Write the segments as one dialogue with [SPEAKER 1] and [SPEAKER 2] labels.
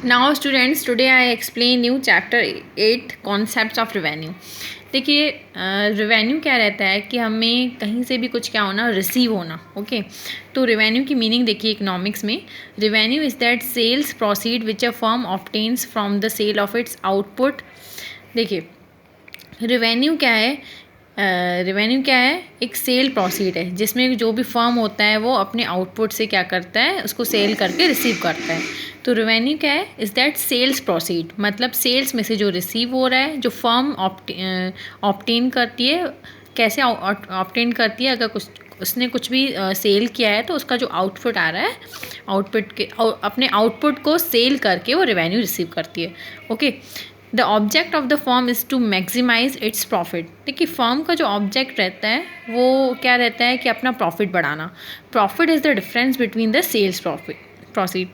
[SPEAKER 1] Now students, today I explain you chapter 8 concepts of revenue. देखिए, revenue क्या रहता है कि हमें कहीं से भी कुछ क्या होना, रिसीव होना। ओके, तो रेवेन्यू की मीनिंग देखिए इकोनॉमिक्स में, revenue is that sales proceed which a firm obtains from the sale of its output. देखिए, रेवेन्यू क्या है? रेवेन्यू क्या है? एक सेल प्रोसीड है जिसमें जो भी फर्म होता है वो अपने आउटपुट से क्या करता है, उसको सेल करके रिसीव करता है। तो रेवेन्यू क्या है? इज़ दैट सेल्स प्रोसीड, मतलब सेल्स में से जो रिसीव हो रहा है, जो फर्म ऑब्टेन करती है। कैसे ऑब्टेन करती है? अगर कुछ उसने कुछ भी सेल किया है तो उसका जो आउटपुट आ रहा है, अपने आउटपुट को सेल करके वो रेवेन्यू रिसीव करती है। Okay, the object of the firm is to maximise its profit. देखिए, फर्म का जो ऑब्जेक्ट रहता है वो क्या रहता है कि अपना प्रॉफिट बढ़ाना। Profit is the difference between the sales proceed.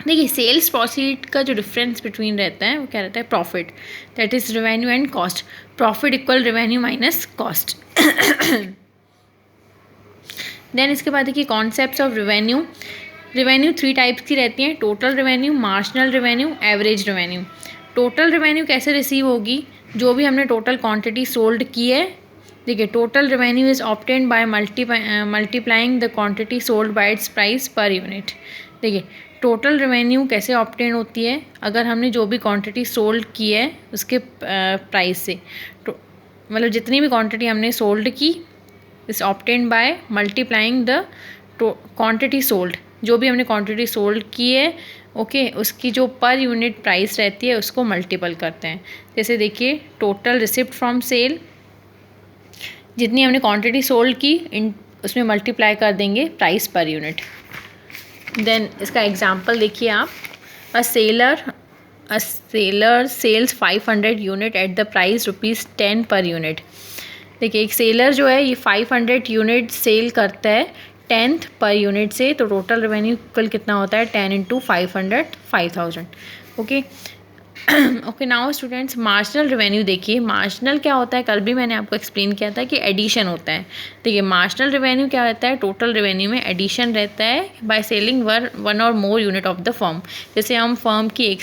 [SPEAKER 1] देखिए, सेल्स प्रोसीड का जो डिफरेंस बिटवीन रहता है वो क्या रहता है? Profit, that is revenue and cost. Profit equal revenue minus cost. Then इसके बाद देखिए concepts of revenue. Revenue 3 types की रहती हैं: total revenue, marginal revenue, average revenue. Total revenue कैसे रिसीव होगी? जो भी हमने टोटल क्वांटिटी सोल्ड की है। देखिए, total revenue is obtained by multiplying the quantity sold by it's price per unit. देखिए, टोटल रेवेन्यू कैसे ऑब्टेन होती है? अगर हमने जो भी क्वांटिटी सोल्ड की है उसके प्राइस से, तो मतलब जितनी भी क्वांटिटी हमने सोल्ड की इस obtained by multiplying the quantity sold, जो भी हमने क्वांटिटी सोल्ड की है, ओके, उसकी जो पर यूनिट प्राइस रहती है उसको मल्टीपल करते हैं। जैसे देखिए, टोटल रिसिप्ट फ्रॉम सेल, जितनी हमने क्वांटिटी सोल्ड की उसमें मल्टीप्लाई कर देंगे प्राइस पर यूनिट। देन इसका एग्जांपल देखिए आप, a seller sales 500 unit at the price ₹10 per unit. देखिए, एक सेलर जो है ये 500 यूनिट सेल करता है 10th पर यूनिट से, तो टोटल रेवेन्यू कल कितना होता है? 10 × 500, 5000। Okay okay, now students, marginal revenue देखिए। मार्जिनल क्या होता है? कल भी मैंने आपको एक्सप्लेन किया था कि एडिशन होता है। देखिए, मार्जिनल रेवेन्यू क्या रहता है? टोटल रेवेन्यू में एडिशन रहता है बाय सेलिंग वन और more unit of the firm. जैसे हम फर्म की एक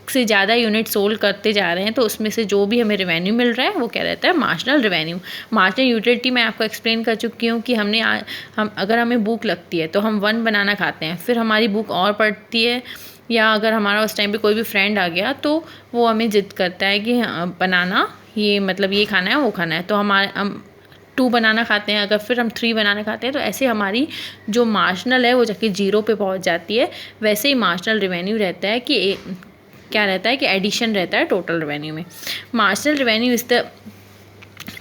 [SPEAKER 1] से ज़्यादा यूनिट सोल्ड करते जा रहे हैं तो उसमें से जो भी हमें रेवेन्यू मिल रहा है वो क्या रहता है? Marginal revenue. मार्जिनल यूटिलिटी मैं आपको एक्सप्लेन कर चुकी हूँ कि हम अगर हमें भूख लगती है तो हम 1 बनाना खाते हैं, फिर हमारी भूख और पड़ती है, या अगर हमारा उस टाइम पे कोई भी फ्रेंड आ गया तो वो हमें ज़िद करता है कि बनाना, ये मतलब ये खाना है वो खाना है, तो हम 2 बनाना खाते हैं, अगर फिर हम 3 बनाना खाते हैं, तो ऐसे हमारी जो मार्जिनल है वो जाके 0 पे पहुंच जाती है। वैसे ही मार्जिनल रेवेन्यू रहता है कि क्या रहता है कि एडिशन रहता है टोटल रेवेन्यू में। Marginal revenue is the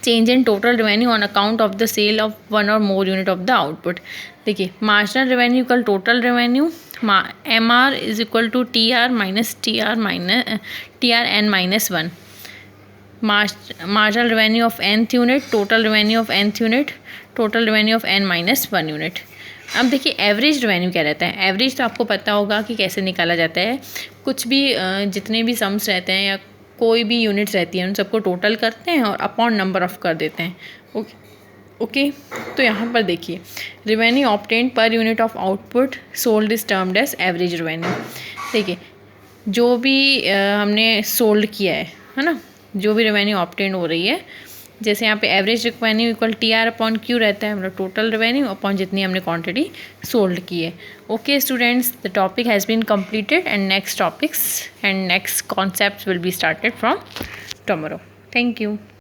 [SPEAKER 1] change in total revenue on account of the sale of 1 और more unit of the output. देखिए, marginal revenue equal total revenue, MR is equal to TR n minus 1। Marginal revenue of nth unit, total revenue of nth unit, total revenue of n minus 1 unit. अब देखिए, average revenue क्या रहता है? Average तो आपको पता होगा कि कैसे निकाला जाता है। कुछ भी जितने भी सम्स रहते हैं या कोई भी यूनिट्स रहती हैं उन सबको टोटल करते हैं और अपॉन नंबर ऑफ कर देते हैं। ओके, तो यहाँ पर देखिए, revenue obtained per unit of output sold is termed as average revenue. देखिए, जो भी हमने सोल्ड किया है ना, जो भी रेवेन्यू ऑब्टेन्ड हो रही है, जैसे यहाँ पे एवरेज रेवेन्यू इक्वल TR/Q रहता है, मतलब टोटल रेवेन्यू अपॉन जितनी हमने क्वांटिटी सोल्ड की है। Okay students, the topic has been completed and next topics and next concepts will be started from tomorrow. Thank you.